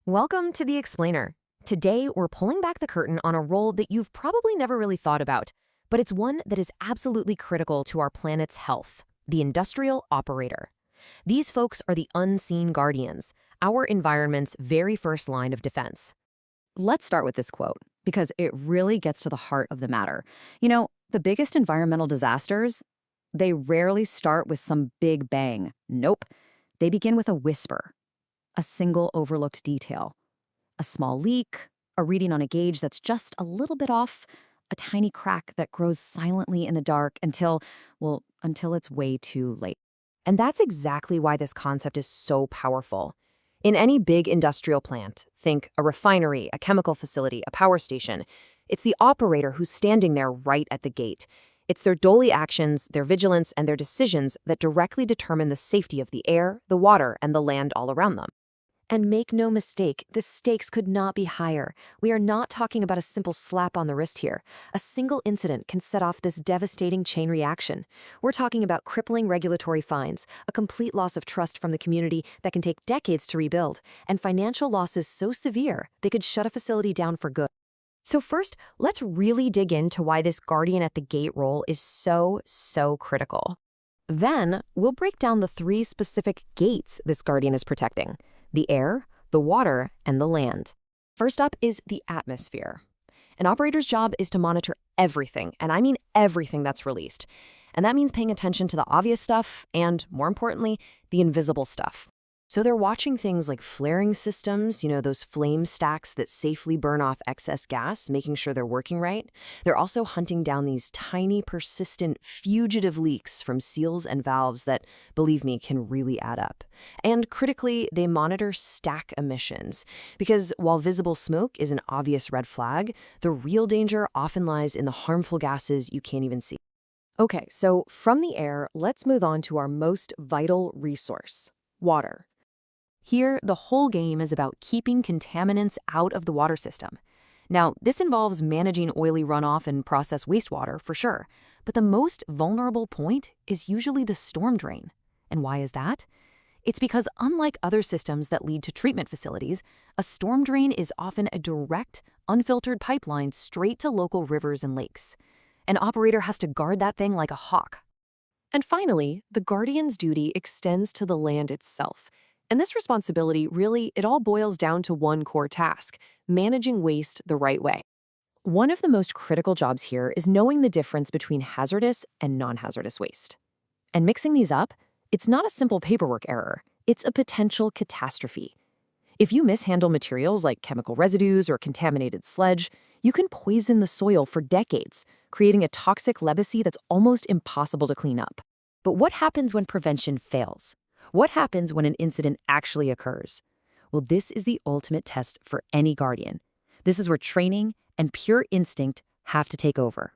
Welcome to The Explainer. Today, we're pulling back the curtain on a role that you've probably never really thought about, but it's one that is absolutely critical to our planet's health: the industrial operator. These folks are the unseen guardians, our environment's very first line of defense. Let's start with this quote, because it really gets to the heart of the matter. The biggest environmental disasters, they rarely start with some big bang. Nope. They begin with a whisper, a single overlooked detail, a small leak, a reading on a gauge that's just a little bit off, a tiny crack that grows silently in the dark until it's way too late. And that's exactly why this concept is so powerful. In any big industrial plant, think a refinery, a chemical facility, a power station, it's the operator who's standing there right at the gate. It's their daily actions, their vigilance, and their decisions that directly determine the safety of the air, the water, and the land all around them. And make no mistake, the stakes could not be higher. We are not talking about a simple slap on the wrist here. A single incident can set off this devastating chain reaction. We're talking about crippling regulatory fines, a complete loss of trust from the community that can take decades to rebuild, and financial losses so severe they could shut a facility down for good. So first, let's really dig into why this guardian at the gate role is so critical. Then, we'll break down the three specific gates this guardian is protecting: the air, the water, and the land. First up is the atmosphere. An operator's job is to monitor everything, and I mean everything that's released. And that means paying attention to the obvious stuff and, more importantly, the invisible stuff. So they're watching things like flaring systems, those flame stacks that safely burn off excess gas, making sure they're working right. They're also hunting down these tiny, persistent, fugitive leaks from seals and valves that, believe me, can really add up. And critically, they monitor stack emissions, because while visible smoke is an obvious red flag, the real danger often lies in the harmful gases you can't even see. Okay, so from the air, let's move on to our most vital resource: water. Here, the whole game is about keeping contaminants out of the water system. Now, this involves managing oily runoff and processed wastewater, for sure, but the most vulnerable point is usually the storm drain. And why is that? It's because unlike other systems that lead to treatment facilities, a storm drain is often a direct, unfiltered pipeline straight to local rivers and lakes. An operator has to guard that thing like a hawk. And finally, the guardian's duty extends to the land itself. And this responsibility it all boils down to one core task: managing waste the right way. One of the most critical jobs here is knowing the difference between hazardous and non-hazardous waste. And mixing these up, it's not a simple paperwork error, it's a potential catastrophe. If you mishandle materials like chemical residues or contaminated sludge, you can poison the soil for decades, creating a toxic legacy that's almost impossible to clean up. But what happens when prevention fails? What happens when an incident actually occurs? Well, this is the ultimate test for any guardian. This is where training and pure instinct have to take over.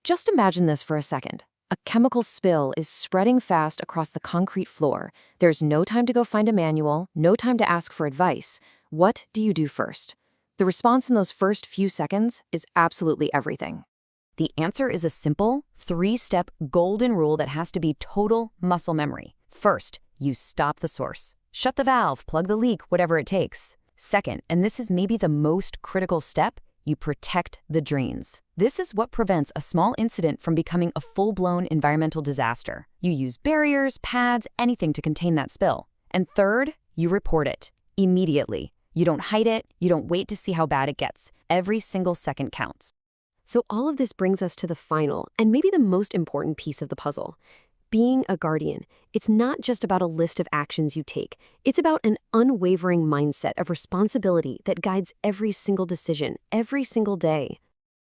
Just imagine this for a second. A chemical spill is spreading fast across the concrete floor. There's no time to go find a manual, no time to ask for advice. What do you do first? The response in those first few seconds is absolutely everything. The answer is a simple, three-step golden rule that has to be total muscle memory. First, you stop the source. Shut the valve, plug the leak, whatever it takes. Second, and this is maybe the most critical step, you protect the drains. This is what prevents a small incident from becoming a full-blown environmental disaster. You use barriers, pads, anything to contain that spill. And third, you report it immediately. You don't hide it, you don't wait to see how bad it gets. Every single second counts. So all of this brings us to the final, and maybe the most important piece of the puzzle. Being a guardian, it's not just about a list of actions you take. It's about an unwavering mindset of responsibility that guides every single decision, every single day.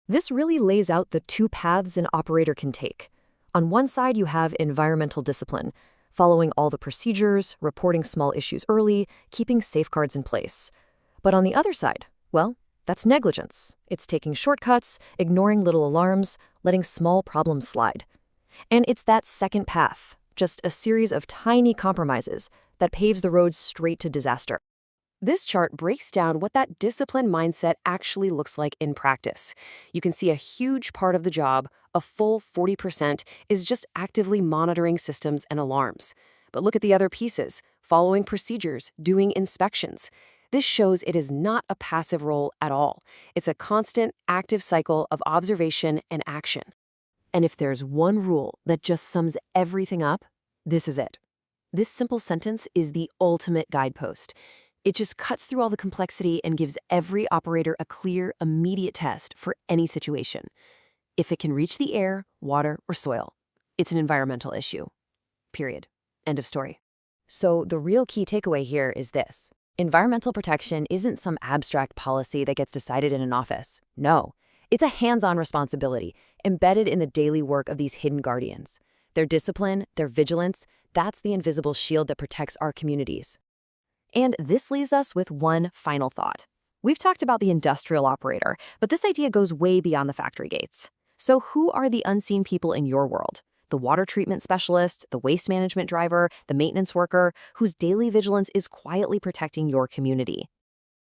This really lays out the two paths an operator can take. On one side, you have environmental discipline, following all the procedures, reporting small issues early, keeping safeguards in place. But on the other side, well, that's negligence. It's taking shortcuts, ignoring little alarms, letting small problems slide. And it's that second path, just a series of tiny compromises, that paves the road straight to disaster. This chart breaks down what that disciplined mindset actually looks like in practice. You can see a huge part of the job, a full 40%, is just actively monitoring systems and alarms. But look at the other pieces: following procedures, doing inspections. This shows it is not a passive role at all. It's a constant, active cycle of observation and action. And if there's one rule that just sums everything up, this is it. This simple sentence is the ultimate guidepost. It just cuts through all the complexity and gives every operator a clear, immediate test for any situation. If it can reach the air, water, or soil, it's an environmental issue. Period. End of story. So the real key takeaway here is this. Environmental protection isn't some abstract policy that gets decided in an office. No, it's a hands-on responsibility embedded in the daily work of these hidden guardians. Their discipline, their vigilance, that's the invisible shield that protects our communities. And this leaves us with one final thought. We've talked about the industrial operator, but this idea goes way beyond the factory gates. So who are the unseen people in your world? The water treatment specialist, the waste management driver, the maintenance worker, whose daily vigilance is quietly protecting your community.